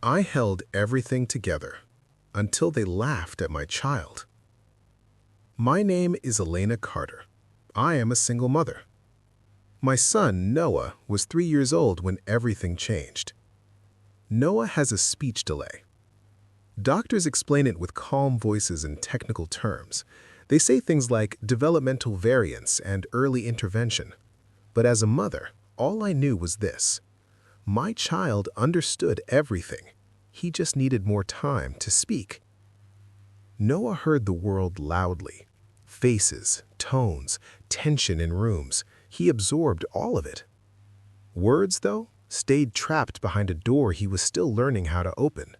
I held everything together until they laughed at my child. My name is Elena Carter. I am a single mother. My son, Noah, was 3 years old when everything changed. Noah has a speech delay. Doctors explain it with calm voices and technical terms. They say things like developmental variance and early intervention. But as a mother, all I knew was this. My child understood everything. He just needed more time to speak. Noah heard the world loudly. Faces, tones, tension in rooms. He absorbed all of it. Words, though, stayed trapped behind a door he was still learning how to open.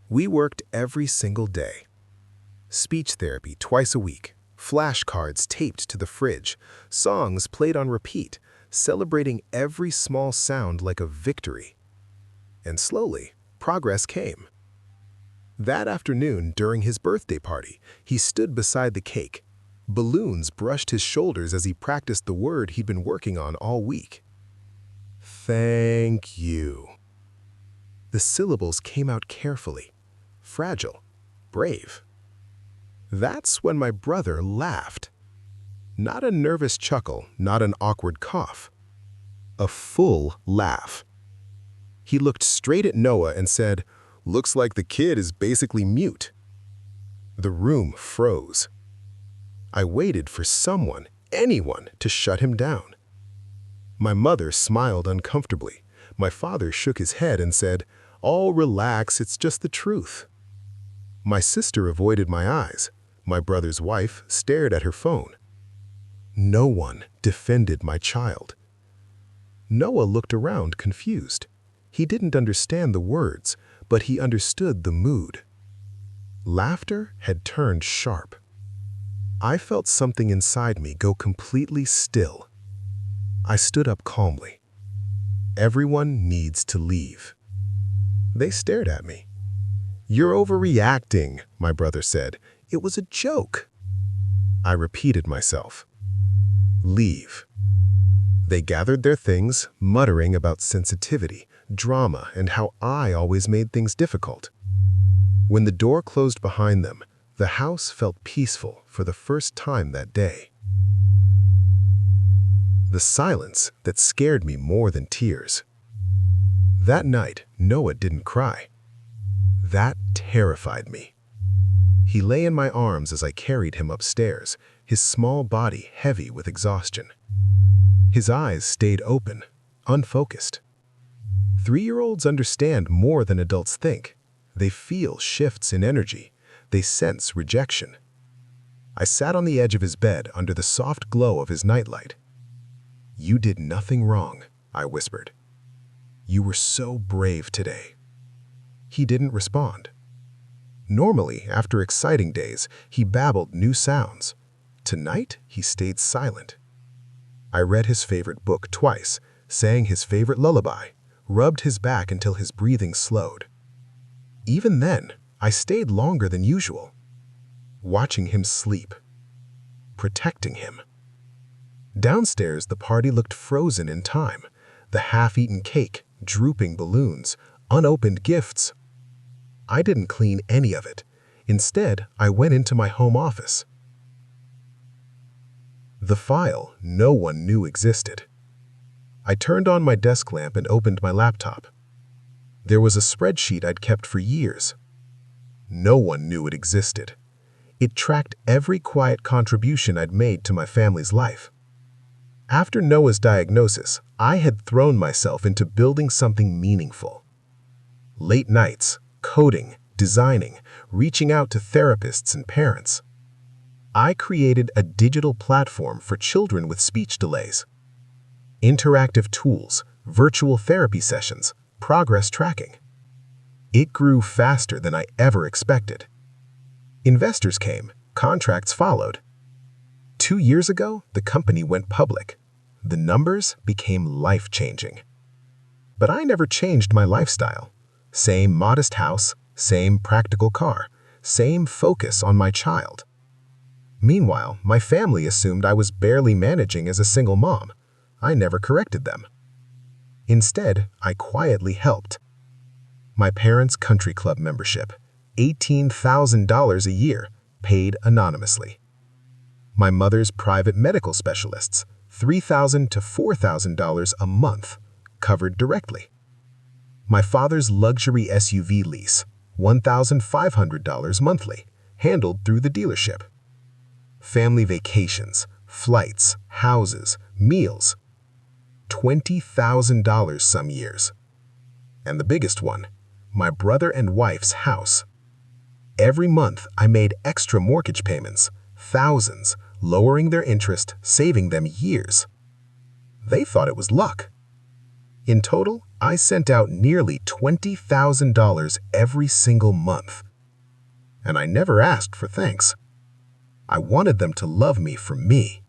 We worked every single day. Speech therapy twice a week, flashcards taped to the fridge, songs played on repeat, celebrating every small sound like a victory. And slowly, progress came. That afternoon, during his birthday party, he stood beside the cake. Balloons brushed his shoulders as he practiced the word he'd been working on all week. Thank you. The syllables came out carefully, fragile, brave. That's when my brother laughed. Not a nervous chuckle, not an awkward cough. A full laugh. He looked straight at Noah and said, "Looks like the kid is basically mute." The room froze. I waited for someone, anyone, to shut him down. My mother smiled uncomfortably. My father shook his head and said, "Oh, relax, it's just the truth." My sister avoided my eyes. My brother's wife stared at her phone. No one defended my child. Noah looked around confused. He didn't understand the words, but he understood the mood. Laughter had turned sharp. I felt something inside me go completely still. I stood up calmly. Everyone needs to leave. They stared at me. "You're overreacting," my brother said. "It was a joke." I repeated myself. Leave. They gathered their things, muttering about sensitivity, drama, and how I always made things difficult. When the door closed behind them, the house felt peaceful for the first time that day. The silence that scared me more than tears. That night, Noah didn't cry. That terrified me. He lay in my arms as I carried him upstairs, his small body heavy with exhaustion. His eyes stayed open, unfocused. 3-year-olds understand more than adults think. They feel shifts in energy. They sense rejection. I sat on the edge of his bed under the soft glow of his nightlight. "You did nothing wrong," I whispered. "You were so brave today." He didn't respond. Normally, after exciting days, he babbled new sounds. Tonight, he stayed silent. I read his favorite book twice, sang his favorite lullaby, rubbed his back until his breathing slowed. Even then, I stayed longer than usual, watching him sleep, protecting him. Downstairs, the party looked frozen in time. The half-eaten cake, drooping balloons, unopened gifts. I didn't clean any of it. Instead, I went into my home office. The file no one knew existed. I turned on my desk lamp and opened my laptop. There was a spreadsheet I'd kept for years. No one knew it existed. It tracked every quiet contribution I'd made to my family's life. After Noah's diagnosis, I had thrown myself into building something meaningful. Late nights, coding, designing, reaching out to therapists and parents. I created a digital platform for children with speech delays. Interactive tools, virtual therapy sessions, progress tracking. It grew faster than I ever expected. Investors came, contracts followed. 2 years ago, the company went public. The numbers became life-changing. But I never changed my lifestyle. Same modest house, same practical car, same focus on my child. Meanwhile, my family assumed I was barely managing as a single mom. I never corrected them. Instead, I quietly helped. My parents' country club membership, $18,000 a year, paid anonymously. My mother's private medical specialists, $3,000 to $4,000 a month, covered directly. My father's luxury SUV lease, $1,500 monthly, handled through the dealership. Family vacations, flights, houses, meals, $20,000 some years. And the biggest one, my brother and wife's house. Every month I made extra mortgage payments, thousands, lowering their interest, saving them years. They thought it was luck. In total, I sent out nearly $20,000 every single month. And I never asked for thanks. I wanted them to love me for me.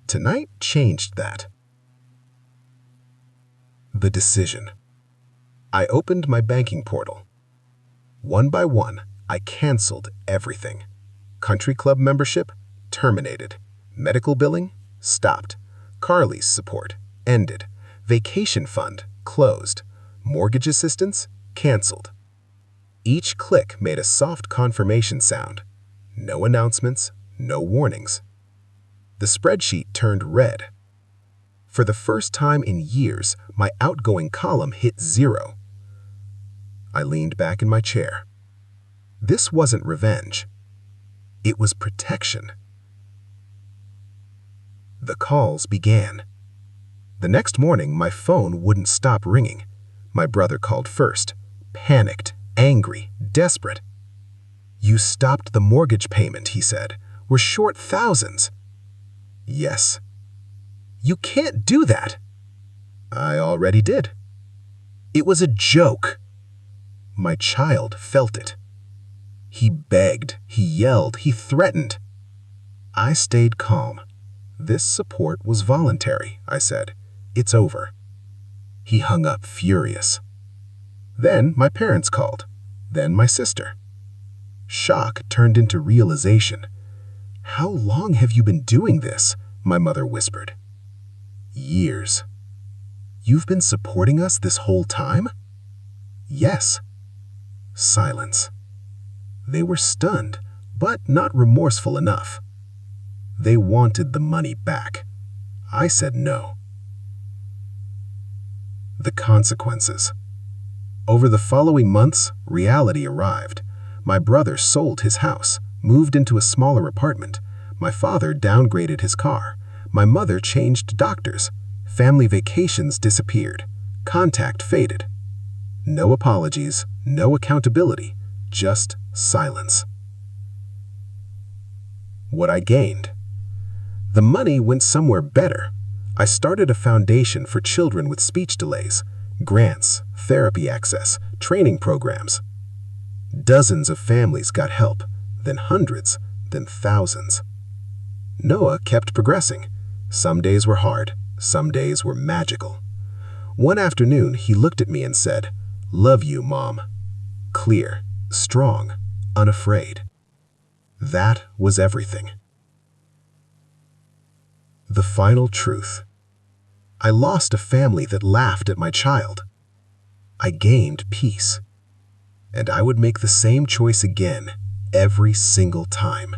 Tonight changed that. The decision. I opened my banking portal. One by one, I canceled everything. Country club membership? Terminated. Medical billing? Stopped. Car lease support? Ended. Vacation fund? Closed. Mortgage assistance? Canceled. Each click made a soft confirmation sound. No announcements, no warnings. The spreadsheet turned red. For the first time in years, my outgoing column hit 0. I leaned back in my chair. This wasn't revenge. It was protection. The calls began. The next morning, my phone wouldn't stop ringing. My brother called first, panicked, angry, desperate. "You stopped the mortgage payment," he said. "We're short thousands." "Yes." "You can't do that." "I already did." "It was a joke." My child felt it. He begged, he yelled, he threatened. I stayed calm. "This support was voluntary," I said. "It's over." He hung up furious. Then my parents called. Then my sister. Shock turned into realization. "How long have you been doing this?" my mother whispered. "Years." "You've been supporting us this whole time?" "Yes." Silence. They were stunned, but not remorseful enough. They wanted the money back. I said no. The consequences. Over the following months, reality arrived. My brother sold his house, moved into a smaller apartment. My father downgraded his car. My mother changed doctors. Family vacations disappeared. Contact faded. No apologies, no accountability, just silence. What I gained. The money went somewhere better. I started a foundation for children with speech delays, grants, therapy access, training programs. Dozens of families got help, then hundreds, then thousands. Noah kept progressing. Some days were hard, some days were magical. One afternoon, he looked at me and said, "Love you, Mom." Clear, strong, unafraid. That was everything. The final truth. I lost a family that laughed at my child. I gained peace. And I would make the same choice again every single time.